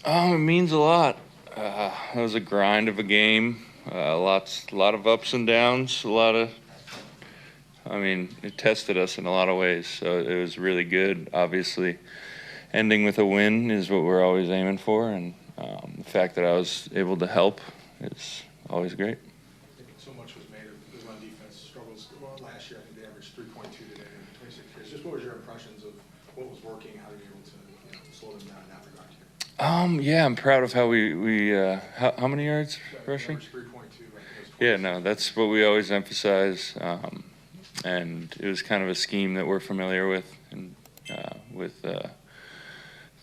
It means a lot. It was a grind of a game. A lot of ups and downs. It tested us in a lot of ways. So it was really good. Obviously, ending with a win is what we're always aiming for, and the fact that I was able to help is always great. I think so much was made of the run defense struggles. Well, last year, I think they averaged 3.2 today in 26 years. Just what was your impressions of what was working, how you were able to slow them down in that regard here? Yeah, I'm proud of how how many yards rushing? 3.2. Yeah, no, that's what we always emphasize, and it was kind of a scheme that we're familiar with, and with the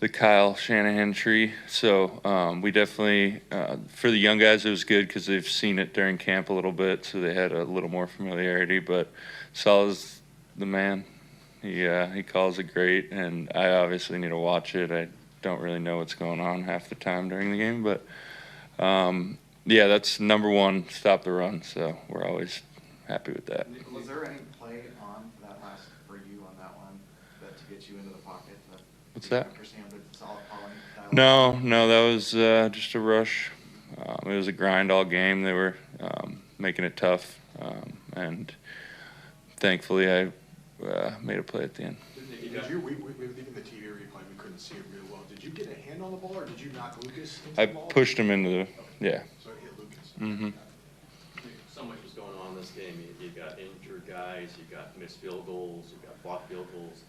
Kyle Shanahan tree. So we definitely, for the young guys, it was good because they've seen it during camp a little bit, so they had a little more familiarity. But Salah's the man. He calls it great, and I obviously need to watch it. I don't really know what's going on half the time during the game, but yeah, that's number one, stop the run. So we're always happy with that. Was there any play on that last for you on that one to get you into the pocket? What's that? No. No, that was just a rush. It was a grind all game. They were making it tough, and thankfully I made a play at the end. Did you, even the TV replay, we couldn't see it real well. Did you get a hand on the ball, or did you knock Lucas into I the ball? pushed him into the, yeah. So it hit Lucas. Mm-hmm. So much was going on in this game. You got injured guys, you got missed field goals, you got blocked field goals.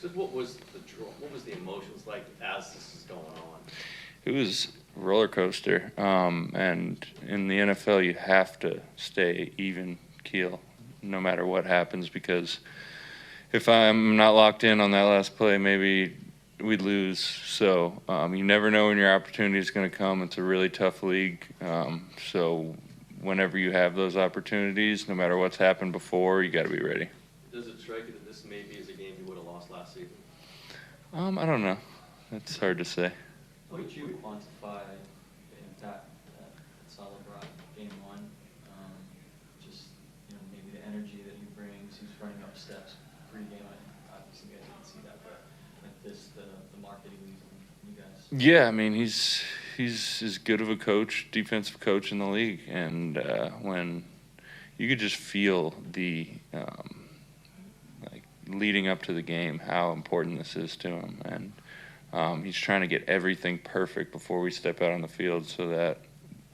So what was the emotions like as this is going on? It was a roller coaster, and in the NFL you have to stay even keel no matter what happens, because if I'm not locked in on that last play, maybe we'd lose. So you never know when your opportunity is going to come. It's a really tough league. So whenever you have those opportunities, no matter what's happened before, you got to be ready. Does it strike you that this maybe is a game you would have lost last season? I don't know. That's hard to say. What would you quantify the impact that Salah brought game one? Just, maybe the energy that he brings. He's running up steps pre-game. Obviously, you guys didn't see that, but like this, the market he leaves on you guys. Yeah, I mean, he's as good of a coach, defensive coach in the league, and when you could just feel the leading up to the game, how important this is to him, and he's trying to get everything perfect before we step out on the field so that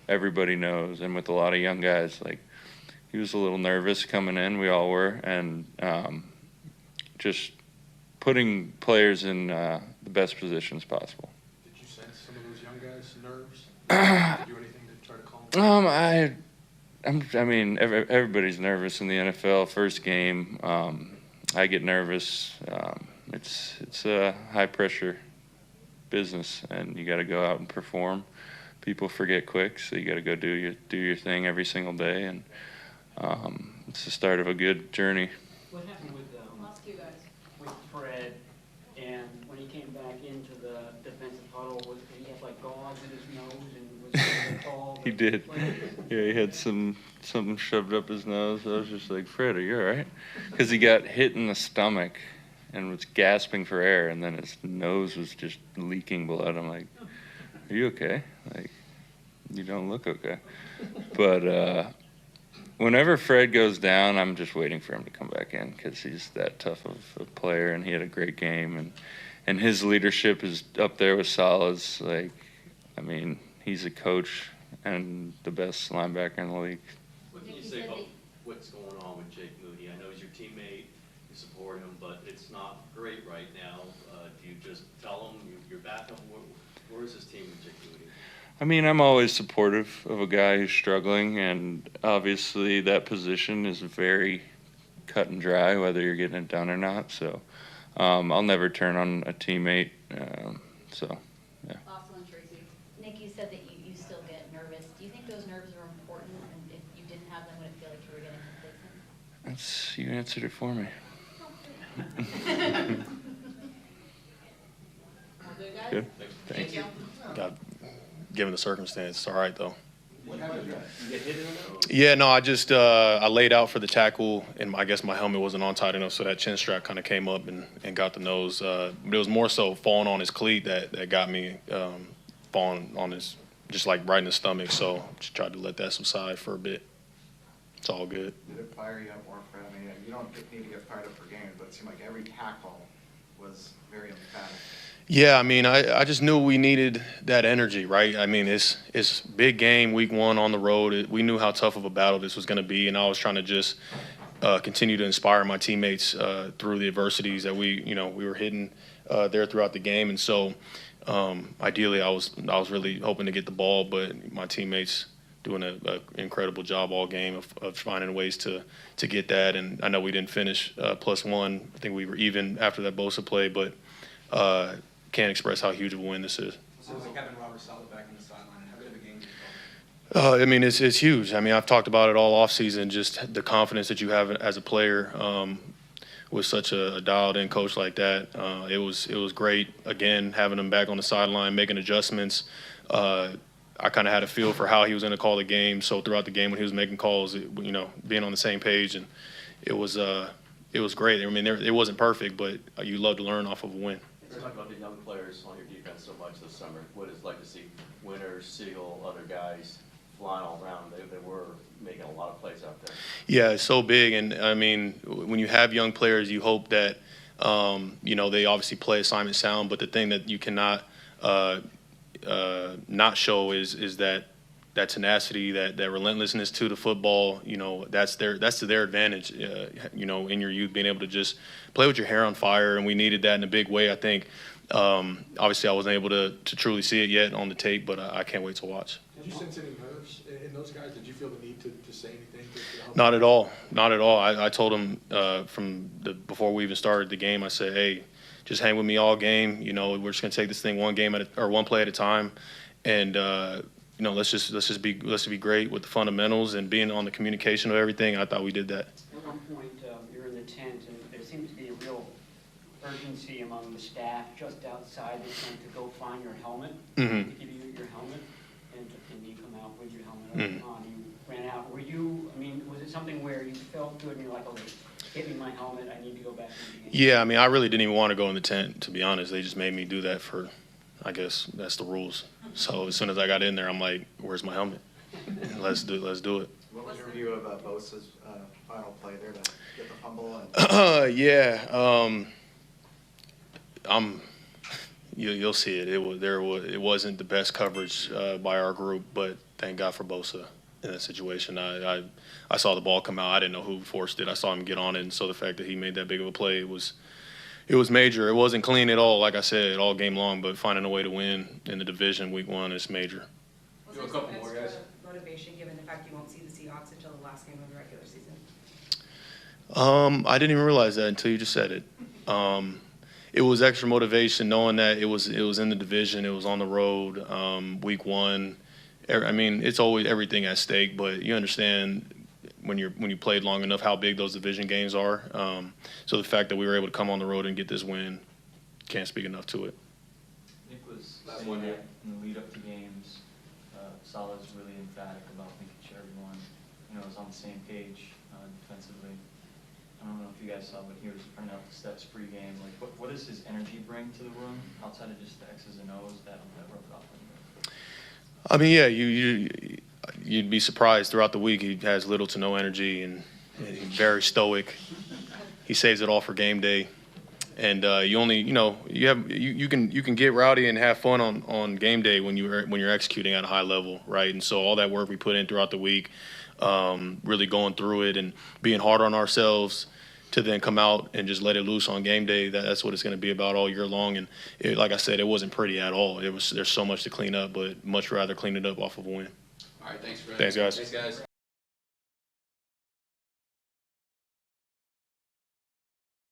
everybody knows. And with a lot of young guys, he was a little nervous coming in, we all were, and just putting players in the best positions possible. Did you sense some of those young guys' nerves? Did you do anything to try to calm them? Everybody's nervous in the NFL. First game, I get nervous. It's a high pressure business, and you got to go out and perform. People forget quick, so you got to go do your thing every single day, and it's the start of a good journey. What happened with Fred, and when he came back into the defensive huddle, did he have gauze in his nose and was he tall? He did. Yeah, he had something shoved up his nose. I was just like, Fred, are you all right? Because he got hit in the stomach and was gasping for air, and then his nose was just leaking blood. I'm like, are you okay? You don't look okay. But whenever Fred goes down, I'm just waiting for him to come back in, because he's that tough of a player, and he had a great game, and his leadership is up there with Salah's. He's a coach and the best linebacker in the league. What can you say about what's going on with Jake Moody? I know he's your teammate, you support him, but it's not great right now. Do you just tell him you're back up? Where is his team with Jake Moody? I'm always supportive of a guy who's struggling, and obviously that position is very cut and dry, whether you're getting it done or not. So I'll never turn on a teammate. Yeah. Last one, Tracy. Nick, you said that you still get nervous. Do you think those nerves are important? And if you didn't have them, would it feel like you were getting complacent? You answered it for me. All good, guys? Good. Thank you. Given the circumstance, it's all right though. What happened? You get hit in the nose? Yeah, no, I just I laid out for the tackle, and I guess my helmet wasn't on tight enough, so that chin strap kind of came up and got the nose. But it was more so falling on his cleat that got me. falling on his, just like right in the stomach. So just tried to let that subside for a bit. It's all good. Did it fire you up more, Fred? I mean, you don't need to get fired up for games, but it seemed like every tackle was very emphatic. Yeah, I mean, I just knew we needed that energy, right? I mean, it's big game, week 1 on the road. We knew how tough of a battle this was going to be, and I was trying to just continue to inspire my teammates through the adversities that we were hitting there throughout the game. And so, ideally, I was really hoping to get the ball, but my teammates doing an incredible job all game of finding ways to get that. And I know we didn't finish +1. I think we were even after that Bosa play, but can't express how huge of a win this is. So was Kevin Roberts solid back on the sideline? How good of a game did you call? I mean, it's huge. I mean, I've talked about it all offseason, just the confidence that you have as a player with such a dialed-in coach like that. It was great, again, having him back on the sideline, making adjustments. I kind of had a feel for how he was going to call the game. So throughout the game when he was making calls, being on the same page, and it was great. I mean, it wasn't perfect, but you love to learn off of a win. Let's talk about the young players on your defense so much this summer. What it's like to see Winters, Siegel, other guys flying all around. They were making a lot of plays out there. Yeah, it's so big. And, I mean, when you have young players, you hope that, they obviously play assignment sound. But the thing that you cannot not show is that tenacity, that relentlessness to the football. That's to their advantage. In your youth, being able to just play with your hair on fire, and we needed that in a big way. I think. Obviously, I wasn't able to truly see it yet on the tape, but I can't wait to watch. Did you sense any nerves in those guys? Did you feel the need to say anything? To help? Not at all. Not at all. I told them before we even started the game. I said, "Hey, just hang with me all game. We're just gonna take this thing one play at a time, and let's just be great with the fundamentals and being on the communication of everything." I thought we did that. At one point, you're in the tent, and there seems to be a real urgency among the staff just outside the tent to go find your helmet, to give you your helmet, and you come out with your helmet on. You ran out. Was it something where you felt good and you're like, okay, give me my helmet, I need to go back into the game? Yeah, I mean, I really didn't even want to go in the tent, to be honest. They just made me do that I guess that's the rules. So as soon as I got in there, I'm like, where's my helmet? Let's do it. What was your view of Bosa's final play there to get the fumble? And you'll see it. It wasn't the best coverage by our group, but thank God for Bosa in that situation. I saw the ball come out. I didn't know who forced it. I saw him get on it, and so the fact that he made that big of a play, it was major. It wasn't clean at all, like I said, all game long, but finding a way to win in the division week 1 is major. Was there some extra motivation given the fact you won't see the Seahawks until the last game of the regular season? I didn't even realize that until you just said it. It was extra motivation knowing that it was in the division, it was on the road, week 1. I mean, it's always everything at stake, but you understand when you played long enough how big those division games are. So the fact that we were able to come on the road and get this win, can't speak enough to it. Nick was saying that in the lead up to games, Salah's really emphatic about making sure everyone is on the same page defensively. I don't know if you guys saw, but he was running out the steps pre-game. Like, what does his energy bring to the room outside of just the X's and O's that rubbed off on you? I mean, yeah, you'd be surprised throughout the week. He has little to no energy and he's very stoic. He saves it all for game day. And you can get rowdy and have fun on game day when you're executing at a high level, right? And so all that work we put in throughout the week, really going through it and being hard on ourselves to then come out and just let it loose on game day. That's what it's going to be about all year long. And like I said, it wasn't pretty at all. There's so much to clean up, but much rather clean it up off of a win. All right, thanks, Fred. Thanks, guys. Thanks, guys.